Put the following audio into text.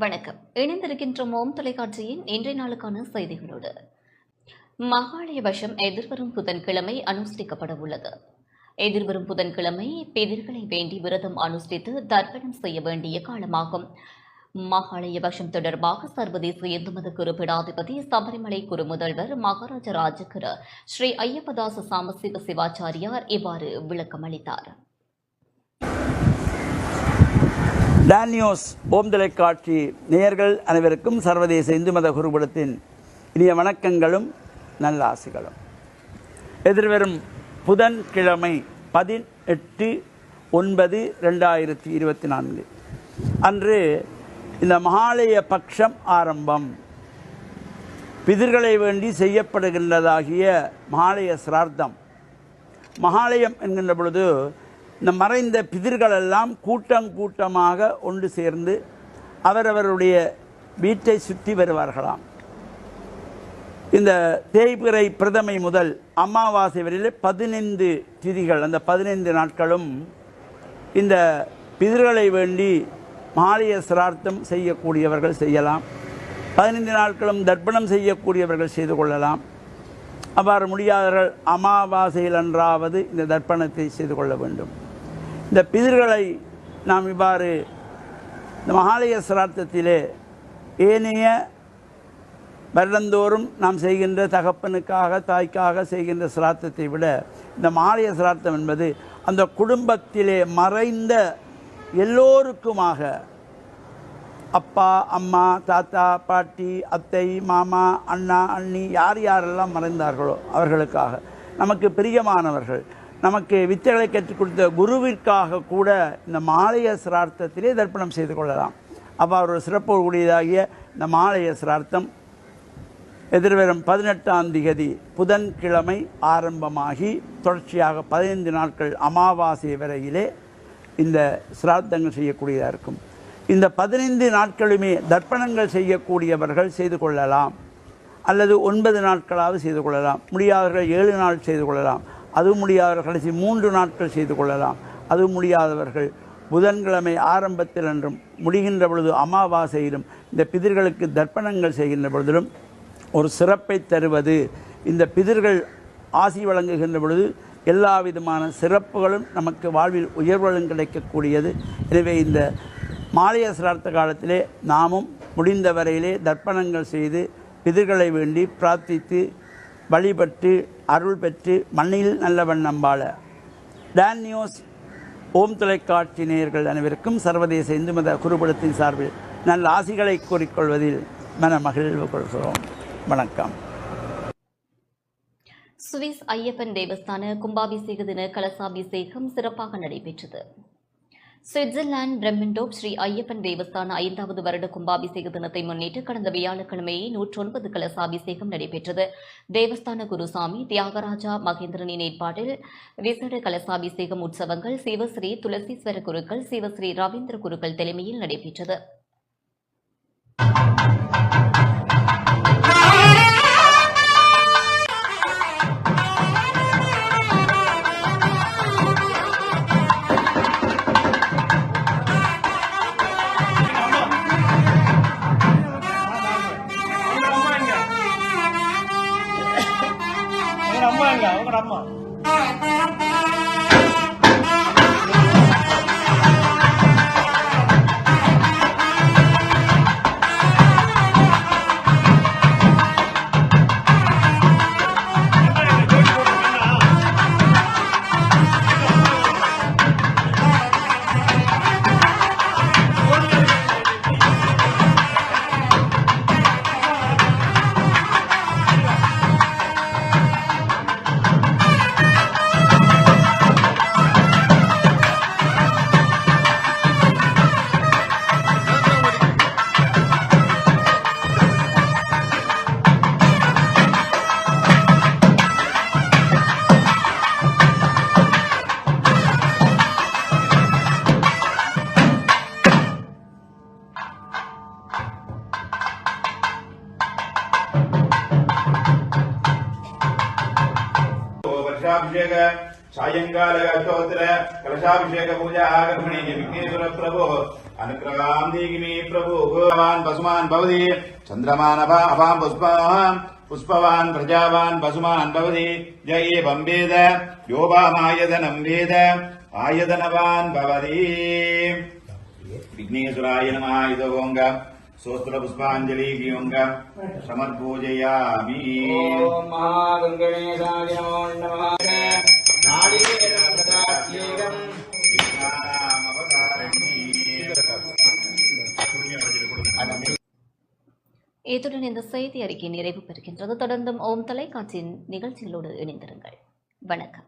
வணக்கம். இணைந்திருக்கின்றோம் ஓம் தொலைக்காட்சியின் இன்றைய நாளுக்கான செய்திகளோடு. மகாலய வருஷம் எதிர்வரும் புதன்கிழமை அனுஷ்டிக்கப்பட உள்ளது. எதிர்வரும் புதன்கிழமை பிதிர்களை வேண்டி விரதம் அனுஷ்டித்து தர்ப்பணம் செய்ய வேண்டிய காலமாகும். மகாலய வருஷம் தொடர்பாக சர்வதேச இந்து மத குருபீடாதிபதி சபரிமலை குரு முதல்வர் மகாராஜ ராஜகர ஸ்ரீ ஐயப்பதாச சாமசிவ சிவாச்சாரியார் இவ்வாறு விளக்கம் அளித்தார். டானியோஸ் ஓம் தொலைக்காட்சி நேயர்கள் அனைவருக்கும் சர்வதேச இந்து மத குருபீடத்தின் இனிய வணக்கங்களும் நல்ல ஆசிகளும். எதிர்வரும் புதன்கிழமை 18/9/2024 அன்று இந்த மகாலய பட்சம் ஆரம்பம். பிதிர்களை வேண்டி செய்யப்படுகின்றதாகிய மகாலய சிரார்த்தம். மகாலயம் என்கின்ற பொழுது இந்த மறைந்த பிதிர்களெல்லாம் கூட்டமாக ஒன்று சேர்ந்து அவரவருடைய வீட்டை சுற்றி வருவார்களாம். இந்த தேய்பிறை பிரதமை முதல் அமாவாசை வரையில் 15 திதிகள், அந்த 15 நாட்களும் இந்த பிதிர்களை வேண்டி மகாலய சிரார்த்தம் செய்யக்கூடியவர்கள் செய்யலாம். 15 நாட்களும் தர்ப்பணம் செய்யக்கூடியவர்கள் செய்து கொள்ளலாம். அவ்வாறு முடியாதவர்கள் அமாவாசையில் அன்றாவது இந்த தர்ப்பணத்தை செய்து கொள்ள வேண்டும். இந்த பிதிர்களை நாம் இவ்வாறு இந்த மகாலய சிரார்த்தத்திலே ஏனைய வருடந்தோறும் நாம் செய்கின்ற தகப்பனுக்காக தாய்க்காக செய்கின்ற சிரார்த்தத்தை விட இந்த மகாலய சிரார்த்தம் என்பது அந்த குடும்பத்திலே மறைந்த எல்லோருக்குமாக, அப்பா அம்மா தாத்தா பாட்டி அத்தை மாமா அண்ணா அண்ணி யார் யாரெல்லாம் மறைந்தார்களோ அவர்களுக்காக, நமக்கு பிரியமானவர்கள், நமக்கு வித்தைகளை கற்றுக் கொடுத்த குருவிற்காக கூட இந்த மகாலய சிரார்த்தத்திலே தர்ப்பணம் செய்து கொள்ளலாம். அவ்வாறு ஒரு சிறப்பு கூடியதாகிய இந்த மகாலய சிரார்த்தம் எதிர்வரும் 18ஆம் திகதி புதன்கிழமை ஆரம்பமாகி தொடர்ச்சியாக 15 நாட்கள் அமாவாசை வரையிலே இந்த சிரார்த்தங்கள் செய்யக்கூடியதாக இருக்கும். இந்த 15 நாட்களுமே தர்ப்பணங்கள் செய்யக்கூடியவர்கள் செய்து கொள்ளலாம், அல்லது 9 நாட்களாவது செய்து கொள்ளலாம். முடியாதவர்கள் 7 நாள் செய்து கொள்ளலாம். அதுவும் முடியாதவர்கள் கடைசி 3 நாட்கள் செய்து கொள்ளலாம். அதுவும் முடியாதவர்கள் புதன்கிழமை ஆரம்பத்தில் என்றும் முடிகின்ற பொழுது அமாவாசையிலும் இந்த பிதிர்களுக்கு தர்ப்பணங்கள் செய்கின்ற பொழுதிலும் ஒரு சிறப்பை தருவது. இந்த பிதிர்கள் ஆசி வழங்குகின்ற பொழுது எல்லா விதமான சிறப்புகளும் நமக்கு வாழ்வில் உயர்வுகளும் கிடைக்கக்கூடியது. எனவே இந்த மகாலய சிரார்த்த காலத்திலே நாமும் முடிந்த வரையிலே தர்ப்பணங்கள் செய்து பிதிர்களை வேண்டி பிரார்த்தித்து வழிபட்டு அருள் பெற்று மண்ணில் நல்லவன் நம்பாள. டானியோஸ் ஓம் தொலைக்காட்சி நேயர்கள் அனைவருக்கும் சர்வதேச இந்து மத குருபீடத்தின் சார்பில் நல்ல ஆசிகளை கூறிக்கொள்வதில் மன மகிழ்வு கொள்கிறோம். வணக்கம். சுவிஸ் ஐயப்பன் தேவஸ்தான கும்பாபிஷேக தின கலசாபிஷேகம் சிறப்பாக நடைபெற்றது. சுவிட்சர்லாந்து பிரம்மண்டோப் ஸ்ரீ ஐயப்பன் தேவஸ்தான 5வது வருட கும்பாபிஷேக தினத்தை முன்னிட்டு கடந்த வியாழக்கிழமை 109 கலசாபிஷேகம் நடைபெற்றது. தேவஸ்தான குருசாமி தியாகராஜா மகேந்திரனின் ஏற்பாட்டில் விசேட கலசாபிஷேகம் உற்சவங்கள் சிவஸ்ரீ துளசீஸ்வர குருக்கள், சிவஸ்ரீ ரவீந்திர குருக்கள் தலைமையில் நடைபெற்றது. कलशाभिषेक सायंकाल अष्टोत्तर कलशाभिषेक पूजा आगमने विघ्नेश्वर प्रभो अनुग्रहां देहि मे प्रभु भगवान् पशुमान् भवति चन्द्रमान् अपां पुष्पवान् प्रजावान् पशुमान् भवति य एवं वेद यो वामायतनं वेद आयतनवान् भवति विघ्नेश्वराय नमः इदोंग सोस्त्र पुष्पाञ्जलियोंग समर्पूजयामि ओम महागंगणेशाय नमो नमः नारिकेलप्रदाख्येकम् இத்துடன் இந்த செய்தி அறிக்கை நிறைவு பெறுகின்றது. தொடர்ந்தும் ஓம் தொலைக்காட்சியின் நிகழ்ச்சிகளோடு இணைந்திருங்கள். வணக்கம்.